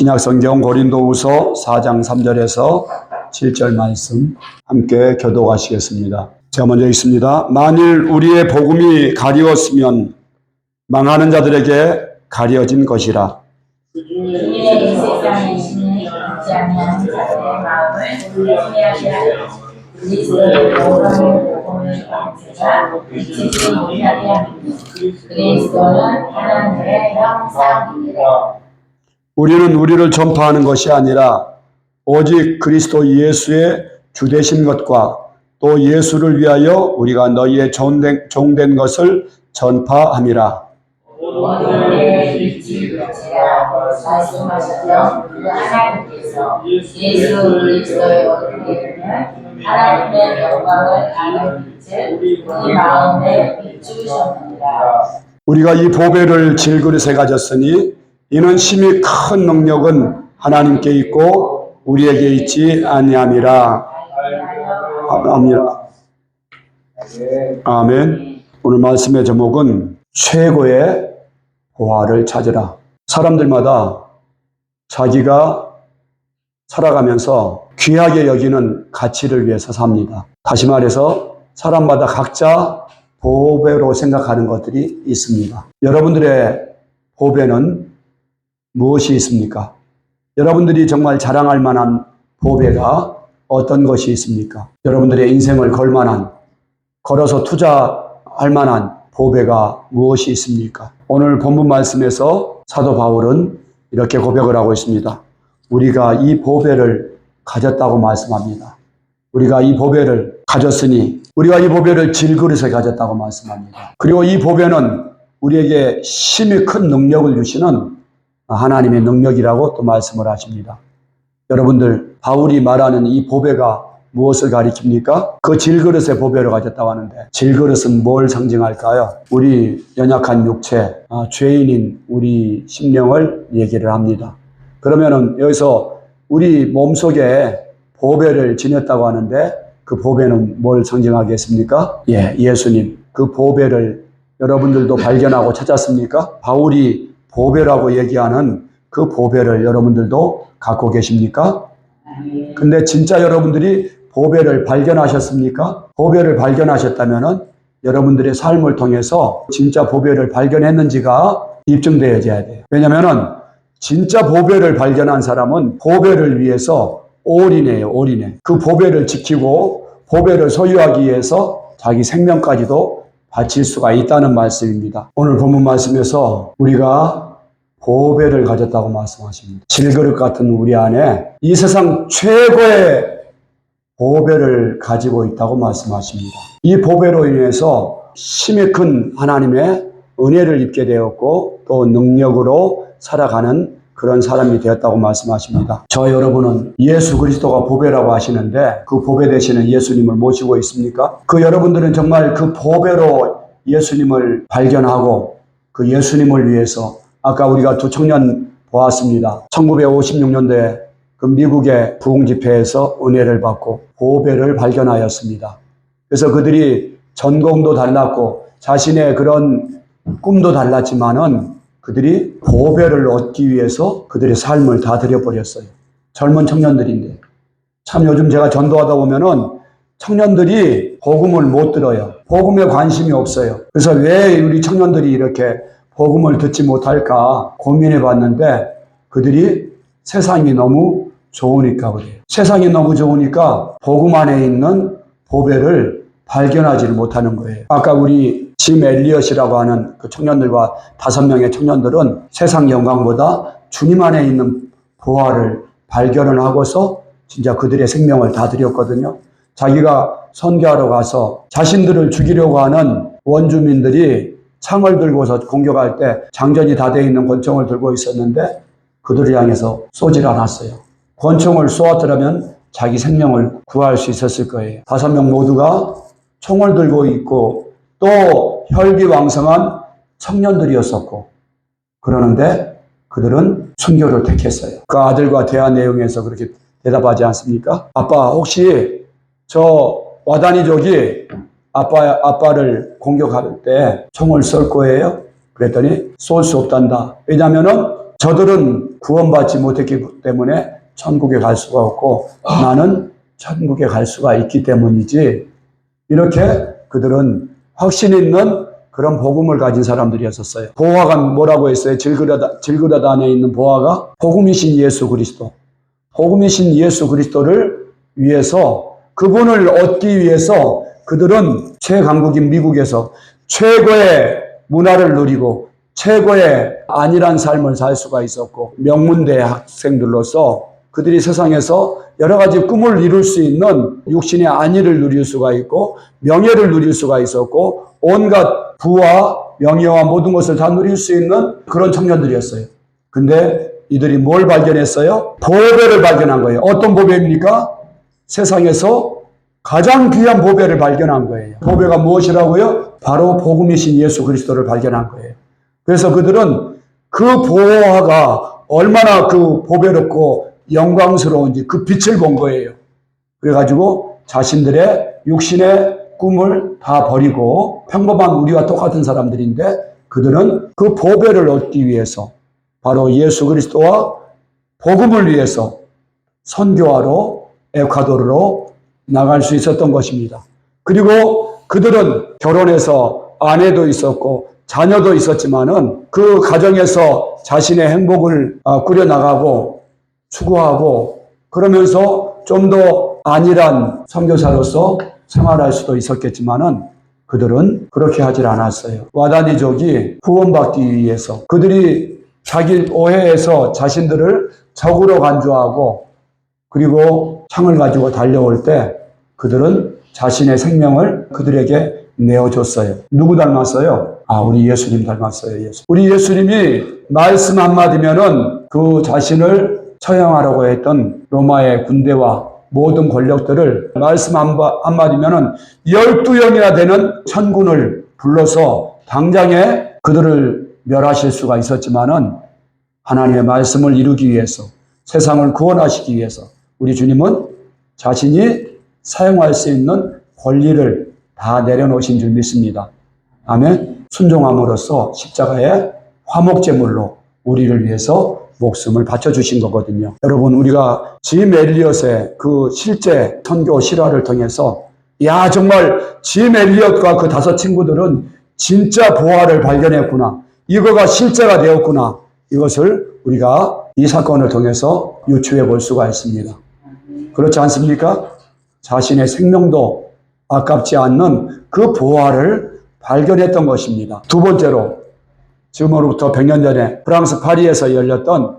신약성경 고린도후서 4장 3절에서 7절 말씀 함께 교독하시겠습니다. 제가 먼저 읽습니다. 만일 우리의 복음이 가리웠으면 망하는 자들에게 가려진 것이라. 주님의 이 세상에 있는 믿지 아니하는 자들의 마음을 돌리게 하시라. 그리스도의 복음을 방주자 지키지 못하게 하니 그리스도는 하나님의 형상이니라. 우리는 우리를 전파하는 것이 아니라 오직 그리스도 예수의 주되신 것과 또 예수를 위하여 우리가 너희의 종된 것을 전파함이라. 오늘의 빛이라 말씀하셨던 그 하나님께서 예수 그리스도의 얼굴에 있는 하나님의 영광을 아는 빛을 우리 마음에 비추셨느니라. 우리가 이 보배를 질그릇에 가졌으니 이는 심히 큰 능력은 하나님께 있고 우리에게 있지 아니함이라. 아멘. 오늘 말씀의 제목은 최고의 보화를 찾으라. 사람들마다 자기가 살아가면서 귀하게 여기는 가치를 위해서 삽니다. 다시 말해서 사람마다 각자 보배로 생각하는 것들이 있습니다. 여러분들의 보배는 무엇이 있습니까? 여러분들이 정말 자랑할 만한 보배가 어떤 것이 있습니까? 여러분들의 인생을 걸 만한, 걸어서 투자할 만한 보배가 무엇이 있습니까? 오늘 본문 말씀에서 사도 바울은 이렇게 고백을 하고 있습니다. 우리가 이 보배를 가졌다고 말씀합니다. 우리가 이 보배를 가졌으니 우리가 이 보배를 질그릇에 가졌다고 말씀합니다. 그리고 이 보배는 우리에게 심히 큰 능력을 주시는 하나님의 능력이라고 또 말씀을 하십니다. 여러분들, 바울이 말하는 이 보배가 무엇을 가리킵니까? 그 질그릇의 보배를 가졌다고 하는데 질그릇은 뭘 상징할까요? 우리 연약한 육체, 죄인인 우리 심령을 얘기를 합니다. 그러면은 여기서 우리 몸속에 보배를 지녔다고 하는데 그 보배는 뭘 상징하겠습니까? 예수님. 그 보배를 여러분들도 발견하고 찾았습니까? 바울이 보배라고 얘기하는 그 보배를 여러분들도 갖고 계십니까? 근데 진짜 여러분들이 보배를 발견하셨습니까? 보배를 발견하셨다면은 여러분들의 삶을 통해서 진짜 보배를 발견했는지가 입증되어져야 돼요. 왜냐면은 진짜 보배를 발견한 사람은 보배를 위해서 올인해요, 올인해. 그 보배를 지키고 보배를 소유하기 위해서 자기 생명까지도 바칠 수가 있다는 말씀입니다. 오늘 본문 말씀에서 우리가 보배를 가졌다고 말씀하십니다. 질그릇 같은 우리 안에 이 세상 최고의 보배를 가지고 있다고 말씀하십니다. 이 보배로 인해서 심히 큰 하나님의 은혜를 입게 되었고 또 능력으로 살아가는 그런 사람이 되었다고 말씀하십니다. 저 여러분은 예수 그리스도가 보배라고 하시는데 그 보배 되시는 예수님을 모시고 있습니까? 그 여러분들은 정말 그 보배로 예수님을 발견하고 그 예수님을 위해서 아까 우리가 두 청년 보았습니다. 1956년도에 그 미국의 부흥 집회에서 은혜를 받고 보배를 발견하였습니다. 그래서 그들이 전공도 달랐고 자신의 그런 꿈도 달랐지만은 그들이 보배를 얻기 위해서 그들의 삶을 다 들여버렸어요. 젊은 청년들인데. 참 요즘 제가 전도하다 보면은 청년들이 복음을 못 들어요. 복음에 관심이 없어요. 그래서 왜 우리 청년들이 이렇게 복음을 듣지 못할까 고민해 봤는데 그들이 세상이 너무 좋으니까 그래요. 세상이 너무 좋으니까 복음 안에 있는 보배를 발견하지를 못하는 거예요. 아까 우리 짐 엘리엇이라고 하는 그 청년들과 5명의 청년들은 세상 영광보다 주님 안에 있는 보화를 발견을 하고서 진짜 그들의 생명을 다 드렸거든요. 자기가 선교하러 가서 자신들을 죽이려고 하는 원주민들이 창을 들고서 공격할 때 장전이 다 되어 있는 권총을 들고 있었는데 그들을 향해서 쏘질 않았어요. 권총을 쏘았더라면 자기 생명을 구할 수 있었을 거예요. 5명 모두가 총을 들고 있고 또 혈기왕성한 청년들이었었고 그러는데 그들은 순교를 택했어요. 그 아들과 대화 내용에서 그렇게 대답하지 않습니까? 아빠 혹시 저 와다니족이 아빠를 공격할 때 총을 쏠 거예요? 그랬더니 쏠 수 없단다. 왜냐하면은 저들은 구원받지 못했기 때문에 천국에 갈 수가 없고 나는 천국에 갈 수가 있기 때문이지, 이렇게 그들은 확신 있는 그런 복음을 가진 사람들이었었어요. 보화가 뭐라고 했어요? 질그릇 안에 있는 보화가 복음이신 예수 그리스도. 복음이신 예수 그리스도를 위해서, 그분을 얻기 위해서 그들은 최강국인 미국에서 최고의 문화를 누리고 최고의 안일한 삶을 살 수가 있었고, 명문대 학생들로서 그들이 세상에서 여러 가지 꿈을 이룰 수 있는 육신의 안위를 누릴 수가 있고 명예를 누릴 수가 있었고 온갖 부와 명예와 모든 것을 다 누릴 수 있는 그런 청년들이었어요. 근데 이들이 뭘 발견했어요? 보배를 발견한 거예요. 어떤 보배입니까? 세상에서 가장 귀한 보배를 발견한 거예요. 보배가 무엇이라고요? 바로 복음이신 예수 그리스도를 발견한 거예요. 그래서 그들은 그 보화가 얼마나 그 보배롭고 영광스러운지 그 빛을 본 거예요. 그래가지고 자신들의 육신의 꿈을 다 버리고, 평범한 우리와 똑같은 사람들인데 그들은 그 보배를 얻기 위해서 바로 예수 그리스도와 복음을 위해서 선교하러 에콰도르로 나갈 수 있었던 것입니다. 그리고 그들은 결혼해서 아내도 있었고 자녀도 있었지만은 그 가정에서 자신의 행복을 꾸려나가고 추구하고 그러면서 좀 더 안일한 선교사로서 생활할 수도 있었겠지만은 그들은 그렇게 하질 않았어요. 와다니족이 구원받기 위해서 그들이 자기 오해에서 자신들을 적으로 간주하고 그리고 창을 가지고 달려올 때 그들은 자신의 생명을 그들에게 내어줬어요. 누구 닮았어요? 우리 예수님 닮았어요. 예수. 우리 예수님이 말씀 한마디면은 그 자신을 처형하려고 했던 로마의 군대와 모든 권력들을 말씀 한마디면은 12영이나 되는 천군을 불러서 당장에 그들을 멸하실 수가 있었지만은 하나님의 말씀을 이루기 위해서, 세상을 구원하시기 위해서 우리 주님은 자신이 사용할 수 있는 권리를 다 내려놓으신 줄 믿습니다. 아멘. 순종함으로써 십자가의 화목제물로 우리를 위해서 목숨을 바쳐주신 거거든요. 여러분, 우리가 짐 엘리엇의 그 실제 선교 실화를 통해서 정말 짐 엘리엇과 그 5 친구들은 진짜 보화를 발견했구나, 이거가 실제가 되었구나, 이것을 우리가 이 사건을 통해서 유추해 볼 수가 있습니다. 그렇지 않습니까? 자신의 생명도 아깝지 않는 그 보화를 발견했던 것입니다. 두 번째로, 지금으로부터 100년 전에 프랑스 파리에서 열렸던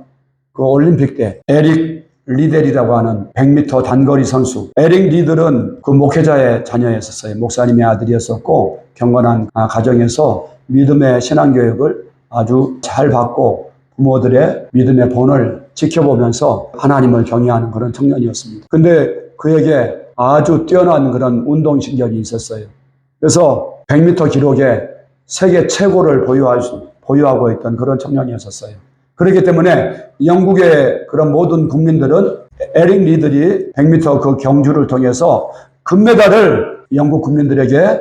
그 올림픽 때 에릭 리델이라고 하는 100m 단거리 선수. 에릭 리델은 그 목회자의 자녀였었어요. 목사님의 아들이었었고 경건한 가정에서 믿음의 신앙교육을 아주 잘 받고 부모들의 믿음의 본을 지켜보면서 하나님을 경외하는 그런 청년이었습니다. 근데 그에게 아주 뛰어난 그런 운동신경이 있었어요. 그래서 100m 기록에 세계 최고를 보유하고 있던 그런 청년이었어요. 그렇기 때문에 영국의 그런 모든 국민들은 에릭 리들이 100m 그 경주를 통해서 금메달을 영국 국민들에게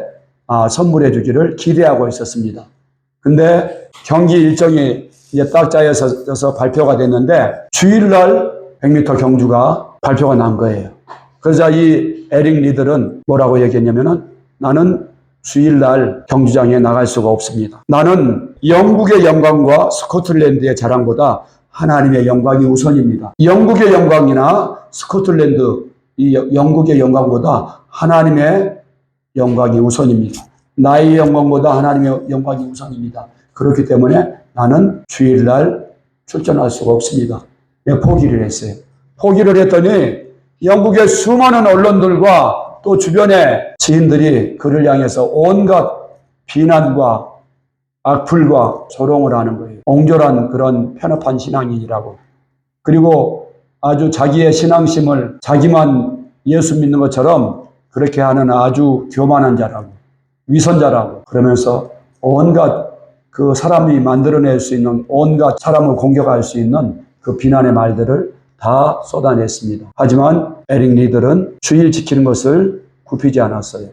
선물해 주기를 기대하고 있었습니다. 근데 경기 일정이 이제 딱 짜여서 발표가 됐는데 주일날 100m 경주가 발표가 난 거예요. 그래서 이 에릭 리들은 뭐라고 얘기했냐면은, 나는 주일날 경주장에 나갈 수가 없습니다. 나는 영국의 영광과 스코틀랜드의 자랑보다 하나님의 영광이 우선입니다. 영국의 영광이나 스코틀랜드, 이 영국의 영광보다 하나님의 영광이 우선입니다. 나의 영광보다 하나님의 영광이 우선입니다. 그렇기 때문에 나는 주일날 출전할 수가 없습니다. 포기를 했어요. 포기를 했더니 영국의 수많은 언론들과 또 주변의 지인들이 그를 향해서 온갖 비난과 악플과 조롱을 하는 거예요. 옹졸한 그런 편협한 신앙인이라고. 그리고 아주 자기의 신앙심을 자기만 예수 믿는 것처럼 그렇게 하는 아주 교만한 자라고, 위선자라고 그러면서 온갖 그 사람이 만들어낼 수 있는, 온갖 사람을 공격할 수 있는 그 비난의 말들을 다 쏟아냈습니다. 하지만 에릭 리들은 주일 지키는 것을 굽히지 않았어요.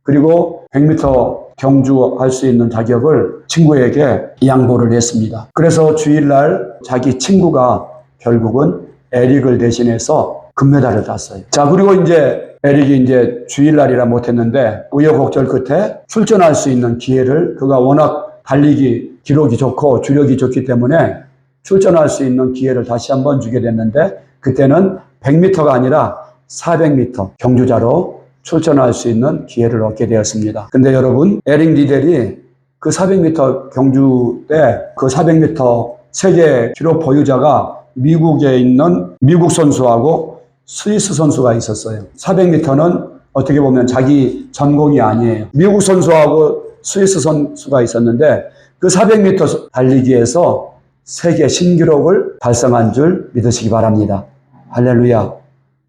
그리고 100m 경주할 수 있는 자격을 친구에게 양보를 했습니다. 그래서 주일날 자기 친구가 결국은 에릭을 대신해서 금메달을 땄어요. 자, 그리고 이제 에릭이 이제 주일날이라 못했는데 우여곡절 끝에 출전할 수 있는 기회를, 그가 워낙 달리기 기록이 좋고 주력이 좋기 때문에 출전할 수 있는 기회를 다시 한번 주게 됐는데, 그때는 100m가 아니라 400m 경주자로 출전할 수 있는 기회를 얻게 되었습니다. 근데 여러분, 에릭 리델이 그 400m 경주 때 그 400m 세계 기록 보유자가 미국에 있는 미국 선수하고 스위스 선수가 있었어요. 400m는 어떻게 보면 자기 전공이 아니에요. 미국 선수하고 스위스 선수가 있었는데 그 400m 달리기에서 세계 신기록을 달성한 줄 믿으시기 바랍니다. 할렐루야.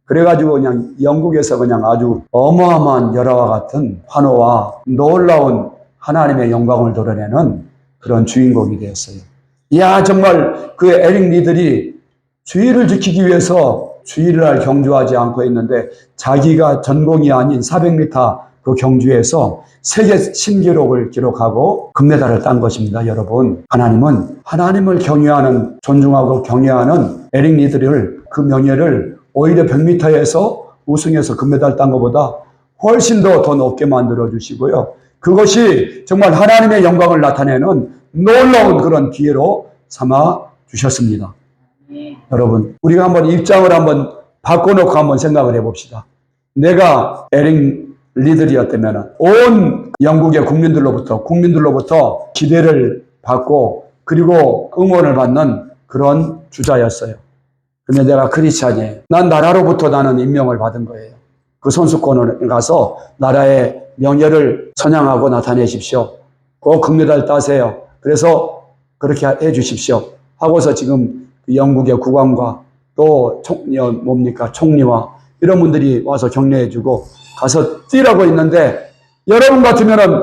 그래가지고 그냥 영국에서 그냥 아주 어마어마한 열화와 같은 환호와 놀라운 하나님의 영광을 드러내는 그런 주인공이 되었어요. 이야, 정말 그 에릭 리들이 주의를 지키기 위해서 주일날 경주하지 않고 있는데 자기가 전공이 아닌 400m 그 경주에서 세계 신기록을 기록하고 금메달을 딴 것입니다. 여러분, 하나님은 하나님을 경외하는, 존중하고 경외하는 에릭 리들을, 그 명예를 오히려 100m에서 우승해서 금메달 딴 것보다 훨씬 더 높게 만들어 주시고요. 그것이 정말 하나님의 영광을 나타내는 놀라운 그런 기회로 삼아 주셨습니다. 여러분, 우리가 한번 입장을 한번 바꿔놓고 한번 생각을 해봅시다. 내가 에릭 리들이었다면 온 영국의 국민들로부터 기대를 받고 그리고 응원을 받는 그런 주자였어요. 근데 내가 크리스찬이에요. 난 나라로부터 나는 임명을 받은 거예요. 그 선수권을 가서 나라의 명예를 선양하고 나타내십시오. 꼭 금메달 따세요. 그래서 그렇게 해 주십시오. 하고서 지금 영국의 국왕과 또 총리와 이런 분들이 와서 격려해주고 가서 뛰라고 있는데, 여러분 같으면은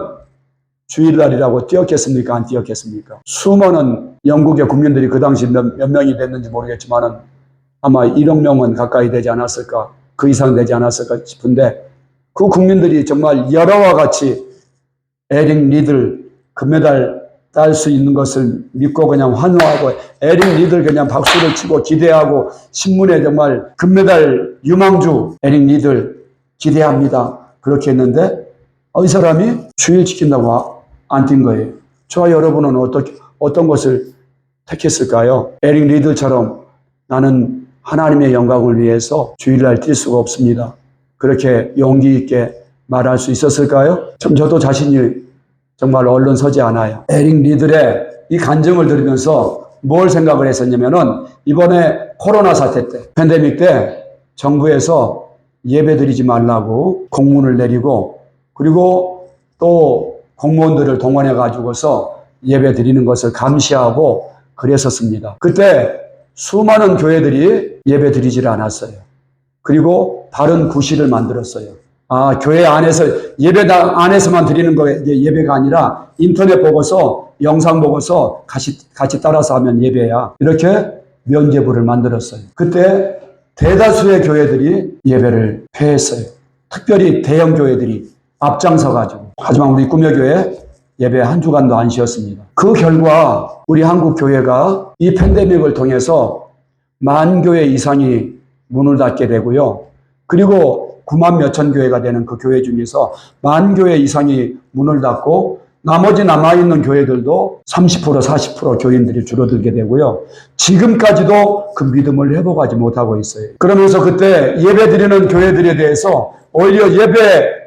주일날이라고 뛰었겠습니까? 안 뛰었겠습니까? 수많은 영국의 국민들이 그 당시 몇 명이 됐는지 모르겠지만은 아마 1억 명은 가까이 되지 않았을까, 그 이상 되지 않았을까 싶은데, 그 국민들이 정말 열화와 같이 에릭 리들 금메달 딸 수 있는 것을 믿고 그냥 환호하고 에릭 리들 그냥 박수를 치고 기대하고, 신문에 정말 금메달 유망주 에릭 리들 기대합니다. 그렇게 했는데 이 사람이 주일 지킨다고 안 뛴 거예요. 저와 여러분은 어떤 것을 택했을까요? 에릭 리들처럼 나는 하나님의 영광을 위해서 주일날 뛸 수가 없습니다. 그렇게 용기 있게 말할 수 있었을까요? 저도 자신이 정말 얼른 서지 않아요. 에릭 리들의 이 간증을 들으면서 뭘 생각을 했었냐면은, 이번에 코로나 사태 때, 팬데믹 때 정부에서 예배 드리지 말라고 공문을 내리고, 그리고 또 공무원들을 동원해 가지고서 예배 드리는 것을 감시하고 그랬었습니다. 그때 수많은 교회들이 예배 드리지를 않았어요. 그리고 다른 구실을 만들었어요. 교회 안에서, 예배당 안에서만 드리는 거 예배가 아니라 인터넷 보고서, 영상 보고서 같이 따라서 하면 예배야. 이렇게 면죄부를 만들었어요. 그때 대다수의 교회들이 예배를 폐했어요. 특별히 대형 교회들이 앞장서가지고. 하지만 우리 꿈여교회 예배 한 주간도 안 쉬었습니다. 그 결과 우리 한국 교회가 이 팬데믹을 통해서 10,000 교회 이상이 문을 닫게 되고요. 그리고 9만 몇천 교회가 되는 그 교회 중에서 10,000 교회 이상이 문을 닫고, 나머지 남아있는 교회들도 30%, 40% 교인들이 줄어들게 되고요. 지금까지도 그 믿음을 회복하지 못하고 있어요. 그러면서 그때 예배 드리는 교회들에 대해서 오히려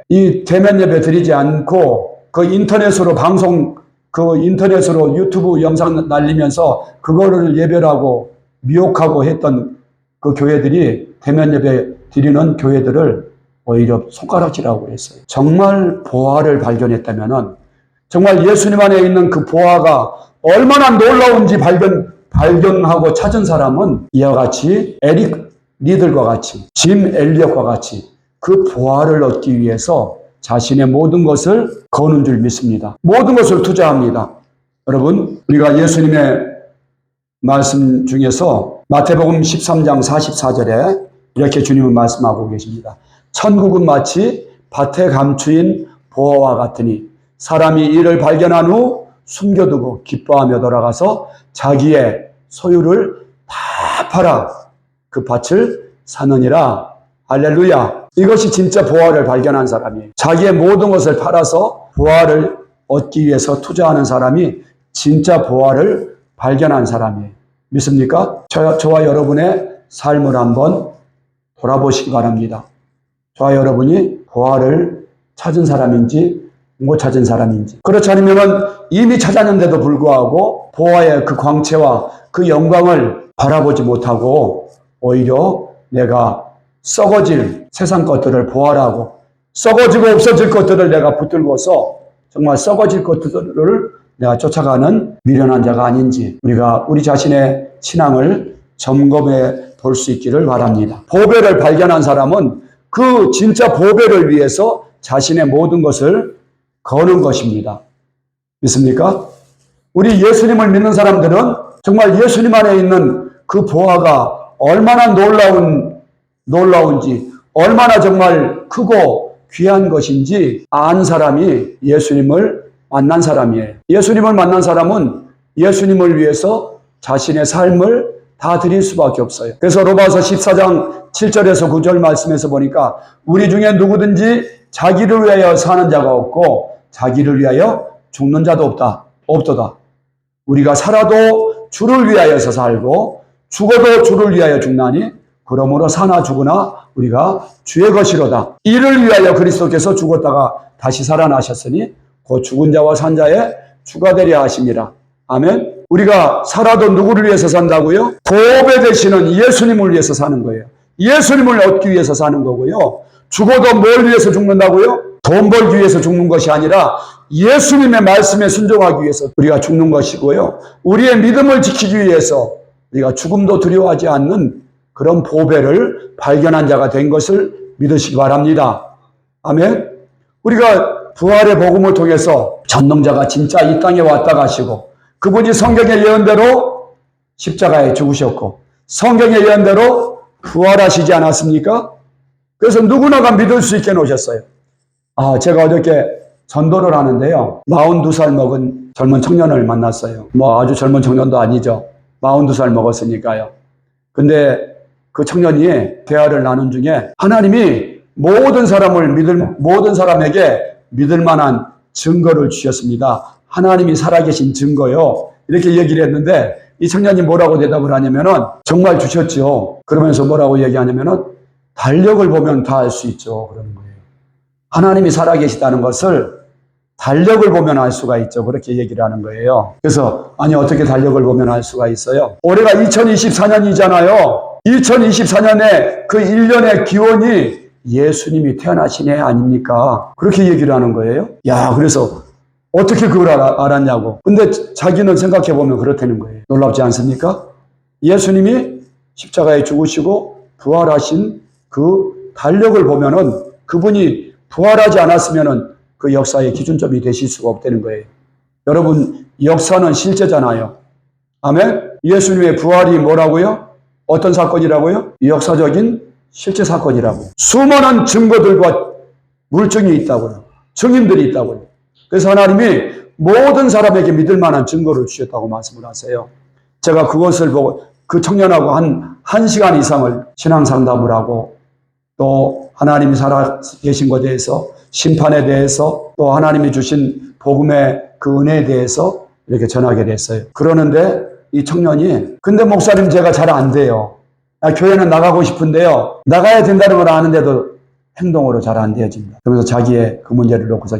이 대면 예배 드리지 않고 그 인터넷으로 인터넷으로 유튜브 영상 날리면서 그거를 예배라고 미혹하고 했던 그 교회들이 대면 예배 드리는 교회들을 오히려 손가락질하고 했어요. 정말 보화를 발견했다면은, 정말 예수님 안에 있는 그 보화가 얼마나 놀라운지 발견하고 찾은 사람은 이와 같이 에릭 리들과 같이, 짐 엘리엇과 같이 그 보화를 얻기 위해서 자신의 모든 것을 거는 줄 믿습니다. 모든 것을 투자합니다. 여러분, 우리가 예수님의 말씀 중에서 마태복음 13장 44절에 이렇게 주님은 말씀하고 계십니다. 천국은 마치 밭에 감추인 보화와 같으니 사람이 이를 발견한 후 숨겨두고 기뻐하며 돌아가서 자기의 소유를 다 팔아 그 밭을 사느니라. 할렐루야. 이것이 진짜 보화를 발견한 사람이에요. 자기의 모든 것을 팔아서 보화를 얻기 위해서 투자하는 사람이 진짜 보화를 발견한 사람이에요. 믿습니까? 저와 여러분의 삶을 한번 돌아보시기 바랍니다. 저와 여러분이 보화를 찾은 사람인지 못 찾은 사람인지. 그렇지 않으면 이미 찾았는데도 불구하고 보화의 그 광채와 그 영광을 바라보지 못하고 오히려 내가 썩어질 세상 것들을 보아라고 썩어지고 없어질 것들을 내가 붙들고서 정말 썩어질 것들을 내가 쫓아가는 미련한 자가 아닌지 우리가 우리 자신의 신앙을 점검해 볼 수 있기를 바랍니다. 보배를 발견한 사람은 그 진짜 보배를 위해서 자신의 모든 것을 거는 것입니다. 믿습니까? 우리 예수님을 믿는 사람들은 정말 예수님 안에 있는 그 보화가 얼마나 놀라운지, 얼마나 정말 크고 귀한 것인지 안 사람이 예수님을 만난 사람이에요. 예수님을 만난 사람은 예수님을 위해서 자신의 삶을 다 드릴 수밖에 없어요. 그래서 로마서 14장 7절에서 9절 말씀에서 보니까 우리 중에 누구든지 자기를 위하여 사는 자가 없고 자기를 위하여 죽는 자도 없도다. 우리가 살아도 주를 위하여서 살고 죽어도 주를 위하여 죽나니 그러므로 사나 죽으나 우리가 주의 것이로다. 이를 위하여 그리스도께서 죽었다가 다시 살아나셨으니 곧 죽은 자와 산 자의 주가 되려 하심이라. 아멘. 우리가 살아도 누구를 위해서 산다고요? 보배 되시는 예수님을 위해서 사는 거예요. 예수님을 얻기 위해서 사는 거고요. 죽어도 뭘 위해서 죽는다고요? 돈 벌기 위해서 죽는 것이 아니라 예수님의 말씀에 순종하기 위해서 우리가 죽는 것이고요. 우리의 믿음을 지키기 위해서 우리가 죽음도 두려워하지 않는 그런 보배를 발견한 자가 된 것을 믿으시기 바랍니다. 아멘. 우리가 부활의 복음을 통해서 전능자가 진짜 이 땅에 왔다 가시고 그분이 성경의 예언대로 십자가에 죽으셨고 성경의 예언대로 부활하시지 않았습니까? 그래서 누구나가 믿을 수 있게 놓으셨어요. 제가 어저께 전도를 하는데요. 42살 먹은 젊은 청년을 만났어요. 아주 젊은 청년도 아니죠. 42살 먹었으니까요. 근데 그 청년이 대화를 나눈 중에 하나님이 모든 사람에게 믿을 만한 증거를 주셨습니다. 하나님이 살아계신 증거요. 이렇게 얘기를 했는데 이 청년이 뭐라고 대답을 하냐면은 정말 주셨죠. 그러면서 뭐라고 얘기하냐면은 달력을 보면 다 알 수 있죠. 그러는 거예요. 하나님이 살아계시다는 것을 달력을 보면 알 수가 있죠. 그렇게 얘기를 하는 거예요. 그래서 아니 어떻게 달력을 보면 알 수가 있어요? 올해가 2024년이잖아요. 2024년에 그 1년의 기원이 예수님이 태어나신 해 아닙니까? 그렇게 얘기를 하는 거예요. 그래서 어떻게 그걸 알았냐고. 근데 자기는 생각해보면 그렇다는 거예요. 놀랍지 않습니까? 예수님이 십자가에 죽으시고 부활하신 그 달력을 보면은 그분이 부활하지 않았으면은 그 역사의 기준점이 되실 수가 없다는 거예요. 여러분, 역사는 실제잖아요. 아멘? 예수님의 부활이 뭐라고요? 어떤 사건이라고요? 역사적인 실제 사건이라고. 수많은 증거들과 물증이 있다고요. 증인들이 있다고요. 그래서 하나님이 모든 사람에게 믿을 만한 증거를 주셨다고 말씀을 하세요. 제가 그것을 보고 그 청년하고 한 시간 이상을 신앙 상담을 하고 또 하나님이 살아계신 것에 대해서 심판에 대해서 또 하나님이 주신 복음의 그 은혜에 대해서 이렇게 전하게 됐어요. 그러는데 이 청년이 근데 목사님 제가 잘 안 돼요. 교회는 나가고 싶은데요. 나가야 된다는 걸 아는데도 행동으로 잘 안 되어집니다. 그러면서 자기의 그 문제를 놓고서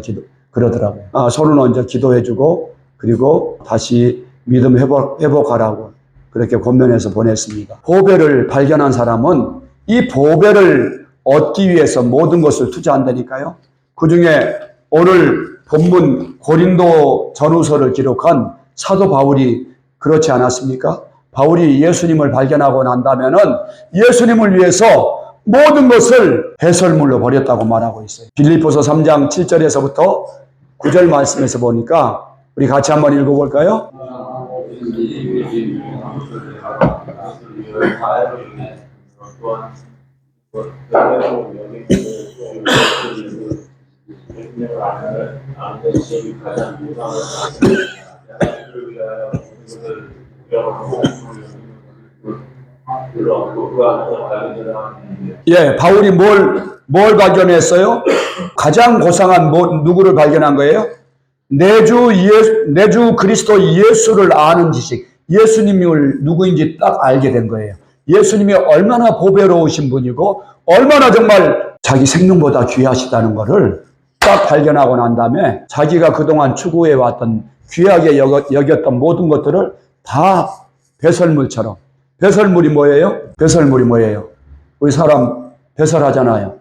그러더라고요. 손을 얹어 기도해주고 그리고 다시 믿음 회복하라고 그렇게 권면해서 보냈습니다. 보배를 발견한 사람은 이 보배를 얻기 위해서 모든 것을 투자한다니까요. 그 중에 오늘 본문 고린도 전후서를 기록한 사도 바울이 그렇지 않았습니까? 바울이 예수님을 발견하고 난다면은 예수님을 위해서 모든 것을 배설물로 버렸다고 말하고 있어요. 빌립보서 3장 7절에서부터 9절 말씀에서 보니까 우리 같이 한번 읽어볼까요? 예수님을 아는 것이 가장 유망한 그를 위하여 그것을 여러분을 불러왔고 그 안에서 발견을 하는 예, 바울이 뭘 발견했어요? 가장 고상한 누구를 발견한 거예요? 내주 그리스도 예수를 아는 지식. 예수님이 누구인지 딱 알게 된 거예요. 예수님이 얼마나 보배로우신 분이고 얼마나 정말 자기 생명보다 귀하시다는 것을 딱 발견하고 난 다음에 자기가 그동안 추구해왔던 귀하게 여겼던 모든 것들을 다 배설물처럼. 배설물이 뭐예요? 배설물이 뭐예요? 우리 사람 배설하잖아요.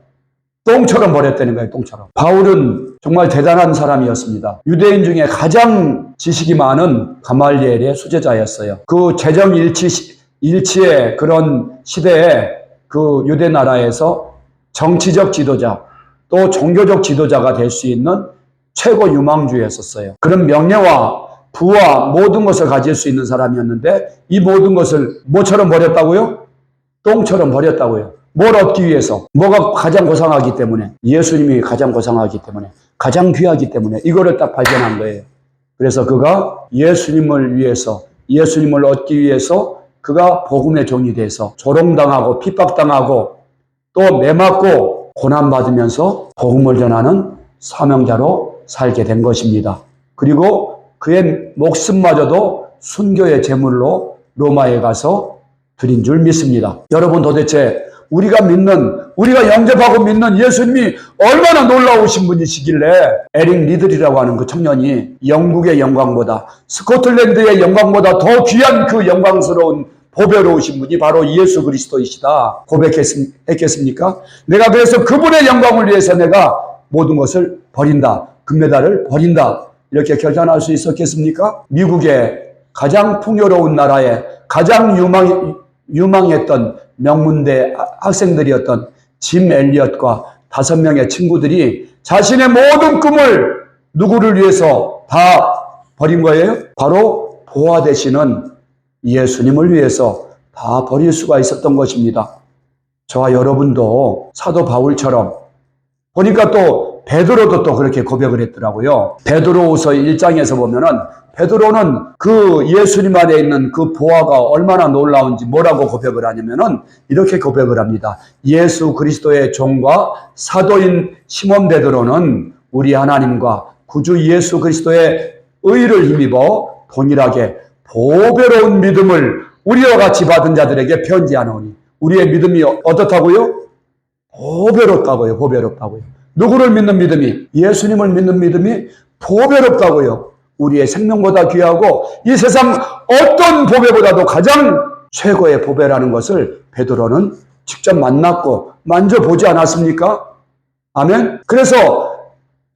똥처럼 버렸다는 거예요. 똥처럼. 바울은 정말 대단한 사람이었습니다. 유대인 중에 가장 지식이 많은 가말리엘의 수제자였어요. 그 재정 일치의 그런 시대에 그 유대 나라에서 정치적 지도자 또 종교적 지도자가 될 수 있는 최고 유망주였었어요. 그런 명예와 부와 모든 것을 가질 수 있는 사람이었는데 이 모든 것을 뭐처럼 버렸다고요? 똥처럼 버렸다고요. 뭘 얻기 위해서? 뭐가 가장 고상하기 때문에? 예수님이 가장 고상하기 때문에, 가장 귀하기 때문에 이거를 딱 발견한 거예요. 그래서 그가 예수님을 위해서, 예수님을 얻기 위해서 그가 복음의 종이 돼서 조롱당하고 핍박당하고 또 매맞고 고난받으면서 복음을 전하는 사명자로 살게 된 것입니다. 그리고 그의 목숨마저도 순교의 제물로 로마에 가서 드린 줄 믿습니다. 여러분 도대체 우리가 영접하고 믿는 예수님이 얼마나 놀라우신 분이시길래 에릭 리들이라고 하는 그 청년이 영국의 영광보다 스코틀랜드의 영광보다 더 귀한 그 영광스러운 보배로우신 분이 바로 예수 그리스도이시다 고백했겠습니까? 내가 그래서 그분의 영광을 위해서 내가 모든 것을 버린다. 금메달을 버린다. 이렇게 결단할 수 있었겠습니까? 미국의 가장 풍요로운 나라에 가장 유망했던 명문대 학생들이었던 짐 엘리엇과 5명의 친구들이 자신의 모든 꿈을 누구를 위해서 다 버린 거예요? 바로 보아 되시는 예수님을 위해서 다 버릴 수가 있었던 것입니다. 저와 여러분도 사도 바울처럼 보니까 또 베드로도 또 그렇게 고백을 했더라고요. 베드로후서 1장에서 보면은 베드로는 그 예수님 안에 있는 그 보화가 얼마나 놀라운지 뭐라고 고백을 하냐면은 이렇게 고백을 합니다. 예수 그리스도의 종과 사도인 시몬 베드로는 우리 하나님과 구주 예수 그리스도의 의를 힘입어 동일하게 보배로운 믿음을 우리와 같이 받은 자들에게 편지하노니 우리의 믿음이 어떻다고요? 보배롭다고요. 보배롭다고요. 누구를 믿는 믿음이? 예수님을 믿는 믿음이 보배롭다고요. 우리의 생명보다 귀하고 이 세상 어떤 보배보다도 가장 최고의 보배라는 것을 베드로는 직접 만났고 만져보지 않았습니까? 아멘. 그래서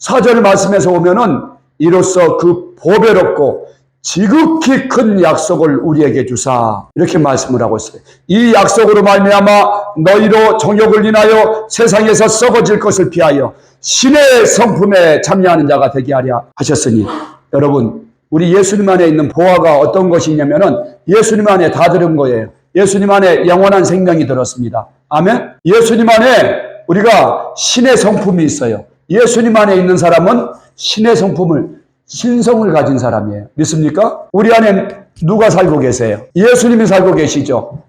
4절 말씀에서 보면은 이로써 그 보배롭고 지극히 큰 약속을 우리에게 주사 이렇게 말씀을 하고 있어요. 이 약속으로 말미암아 너희로 정욕을 인하여 세상에서 썩어질 것을 피하여 신의 성품에 참여하는 자가 되게 하려 하셨으니 여러분 우리 예수님 안에 있는 보화가 어떤 것이냐면은 예수님 안에 다 들은 거예요. 예수님 안에 영원한 생명이 들었습니다. 아멘. 예수님 안에 우리가 신의 성품이 있어요. 예수님 안에 있는 사람은 신의 성품을 신성을 가진 사람이에요. 믿습니까? 우리 안에 누가 살고 계세요? 예수님이 살고 계시죠.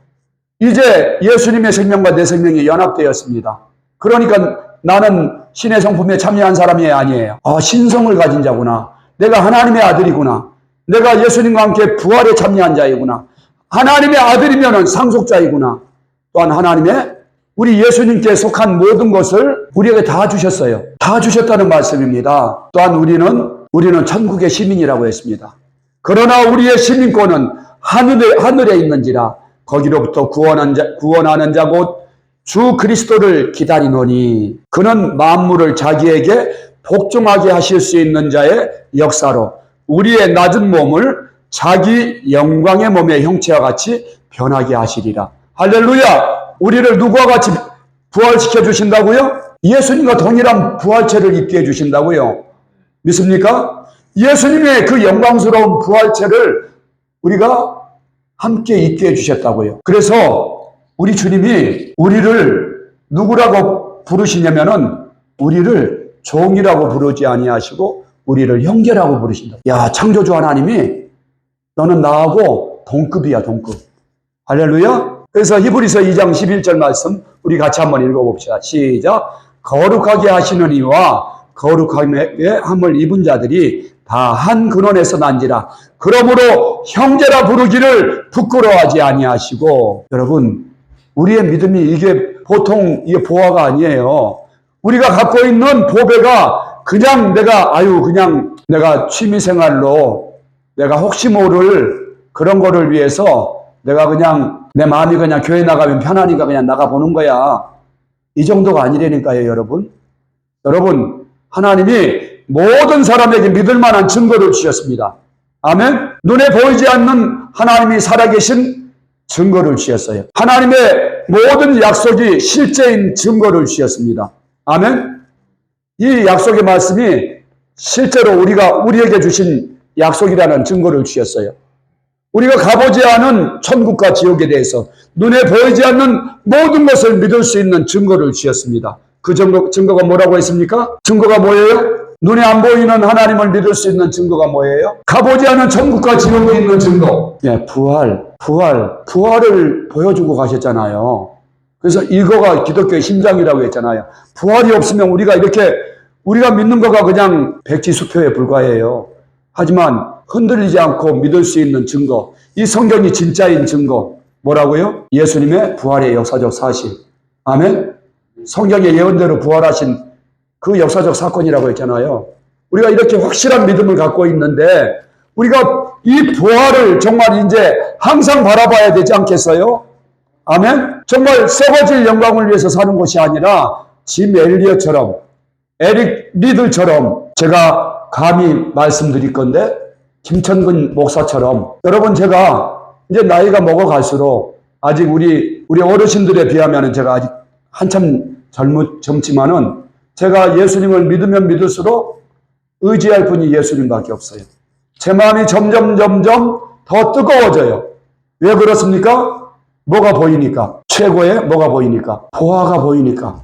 이제 예수님의 생명과 내 생명이 연합되었습니다. 그러니까 나는 신의 성품에 참여한 사람이 아니에요. 아, 신성을 가진 자구나. 내가 하나님의 아들이구나. 내가 예수님과 함께 부활에 참여한 자이구나. 하나님의 아들이면 상속자이구나. 또한 하나님의 우리 예수님께 속한 모든 것을 우리에게 다 주셨어요. 다 주셨다는 말씀입니다. 또한 우리는 천국의 시민이라고 했습니다. 그러나 우리의 시민권은 하늘에 있는지라 거기로부터 구원하는 자 곧 주 그리스도를 기다리노니 그는 만물을 자기에게 복종하게 하실 수 있는 자의 역사로 우리의 낮은 몸을 자기 영광의 몸의 형체와 같이 변하게 하시리라. 할렐루야! 우리를 누구와 같이 부활시켜 주신다고요? 예수님과 동일한 부활체를 입게 해 주신다고요. 믿습니까? 예수님의 그 영광스러운 부활체를 우리가 함께 입게 해주셨다고요. 그래서 우리 주님이 우리를 누구라고 부르시냐면은 우리를 종이라고 부르지 아니하시고 우리를 형제라고 부르신다. 야, 창조주 하나님이 너는 나하고 동급이야, 동급. 할렐루야. 그래서 히브리서 2장 11절 말씀 우리 같이 한번 읽어봅시다. 시작. 거룩하게 하시는 이와 거룩하게 함을 입은 자들이 다 한 근원에서 난지라. 그러므로 형제라 부르기를 부끄러워하지 아니하시고. 여러분, 우리의 믿음이 이게 보통 이게 보화가 아니에요. 우리가 갖고 있는 보배가 그냥 내가 취미생활로 내가 혹시 모를 그런 거를 위해서 내가 그냥 내 마음이 그냥 교회 나가면 편하니까 그냥 나가보는 거야. 이 정도가 아니라니까요, 여러분. 여러분, 하나님이 모든 사람에게 믿을 만한 증거를 주셨습니다. 아멘. 눈에 보이지 않는 하나님이 살아계신 증거를 주셨어요. 하나님의 모든 약속이 실제인 증거를 주셨습니다. 아멘. 이 약속의 말씀이 실제로 우리에게 주신 약속이라는 증거를 주셨어요. 우리가 가보지 않은 천국과 지옥에 대해서 눈에 보이지 않는 모든 것을 믿을 수 있는 증거를 주셨습니다. 그 증거가 뭐라고 했습니까? 증거가 뭐예요? 눈에 안 보이는 하나님을 믿을 수 있는 증거가 뭐예요? 가보지 않은 천국과 지옥에 있는 증거. 예, 부활을 보여주고 가셨잖아요. 그래서 이거가 기독교의 심장이라고 했잖아요. 부활이 없으면 우리가 믿는 거가 그냥 백지수표에 불과해요. 하지만 흔들리지 않고 믿을 수 있는 증거. 이 성경이 진짜인 증거. 뭐라고요? 예수님의 부활의 역사적 사실. 아멘. 성경의 예언대로 부활하신 그 역사적 사건이라고 했잖아요. 우리가 이렇게 확실한 믿음을 갖고 있는데 우리가 이 부활을 정말 이제 항상 바라봐야 되지 않겠어요? 아멘. 정말 썩어질 영광을 위해서 사는 것이 아니라 짐 엘리엇처럼 에릭 리들처럼 제가 감히 말씀드릴 건데 김천근 목사처럼 여러분 제가 이제 나이가 먹어갈수록 아직 우리 어르신들에 비하면 제가 아직 한참 젊지만은 제가 예수님을 믿으면 믿을수록 의지할 분이 예수님밖에 없어요. 제 마음이 점점 더 뜨거워져요. 왜 그렇습니까? 뭐가 보이니까? 최고의 뭐가 보이니까? 보화가 보이니까.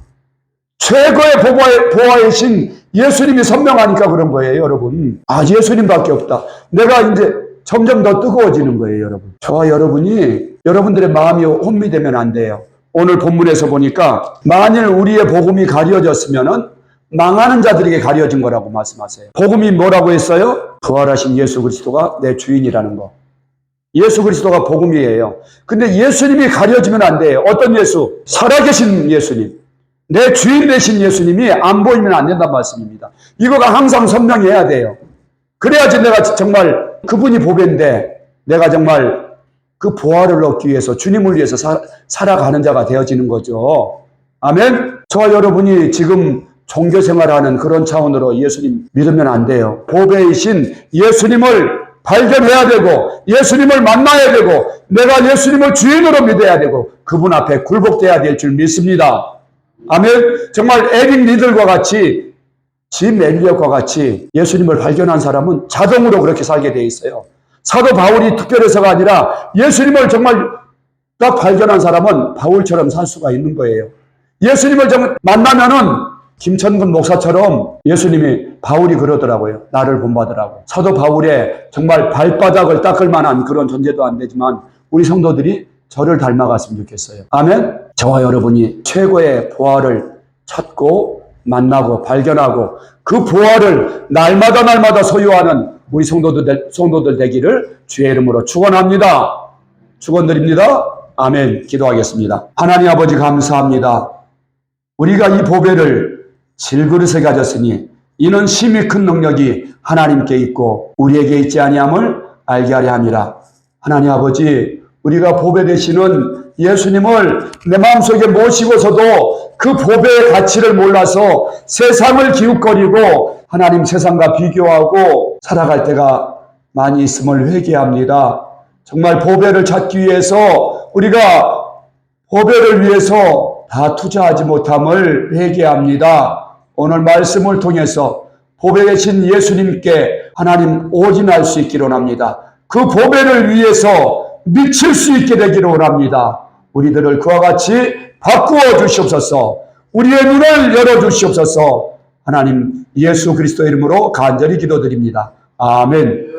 최고의 보화이신 예수님이 선명하니까 그런 거예요, 여러분. 아, 예수님밖에 없다. 내가 이제 점점 더 뜨거워지는 거예요, 여러분. 저와 여러분들의 마음이 혼미되면 안 돼요. 오늘 본문에서 보니까 만일 우리의 복음이 가려졌으면은 망하는 자들에게 가려진 거라고 말씀하세요. 복음이 뭐라고 했어요? 부활하신 예수 그리스도가 내 주인이라는 거. 예수 그리스도가 복음이에요. 근데 예수님이 가려지면 안 돼요. 어떤 예수? 살아계신 예수님. 내 주인 되신 예수님이 안 보이면 안 된다는 말씀입니다. 이거가 항상 선명해야 돼요. 그래야지 내가 정말 그분이 보배인데 내가 정말 그 부활을 얻기 위해서 주님을 위해서 살아가는 자가 되어지는 거죠. 아멘. 저와 여러분이 지금 종교생활하는 그런 차원으로 예수님 믿으면 안 돼요. 보배이신 예수님을 발견해야 되고 예수님을 만나야 되고 내가 예수님을 주인으로 믿어야 되고 그분 앞에 굴복돼야 될 줄 믿습니다. 아멘. 정말 에릭 리들과 같이 짐 엘리엇과 같이 예수님을 발견한 사람은 자동으로 그렇게 살게 돼 있어요. 사도 바울이 특별해서가 아니라 예수님을 정말 딱 발견한 사람은 바울처럼 살 수가 있는 거예요. 예수님을 정말 만나면은 김천근 목사처럼 예수님이 바울이 그러더라고요. 나를 본받으라고. 사도 바울의 정말 발바닥을 닦을 만한 그런 존재도 안 되지만 우리 성도들이 저를 닮아갔으면 좋겠어요. 아멘. 저와 여러분이 최고의 보화를 찾고 만나고 발견하고 그 보화를 날마다 소유하는 우리 성도들 되기를 주의 이름으로 축원합니다. 축원드립니다. 아멘. 기도하겠습니다. 하나님 아버지 감사합니다. 우리가 이 보배를 질그릇에 가졌으니 이는 심히 큰 능력이 하나님께 있고 우리에게 있지 아니함을 알게 하려 함이라. 하나님 아버지, 우리가 보배 되시는 예수님을 내 마음속에 모시고서도 그 보배의 가치를 몰라서 세상을 기웃거리고 하나님 세상과 비교하고 살아갈 때가 많이 있음을 회개합니다. 정말 보배를 찾기 위해서 우리가 보배를 위해서 다 투자하지 못함을 회개합니다. 오늘 말씀을 통해서 보배 되신 예수님께 하나님 오진할 수 있기를 원합니다. 그 보배를 위해서 미칠 수 있게 되기를 원합니다. 우리들을 그와 같이 바꾸어 주시옵소서. 우리의 눈을 열어 주시옵소서. 하나님 예수 그리스도의 이름으로 간절히 기도드립니다. 아멘.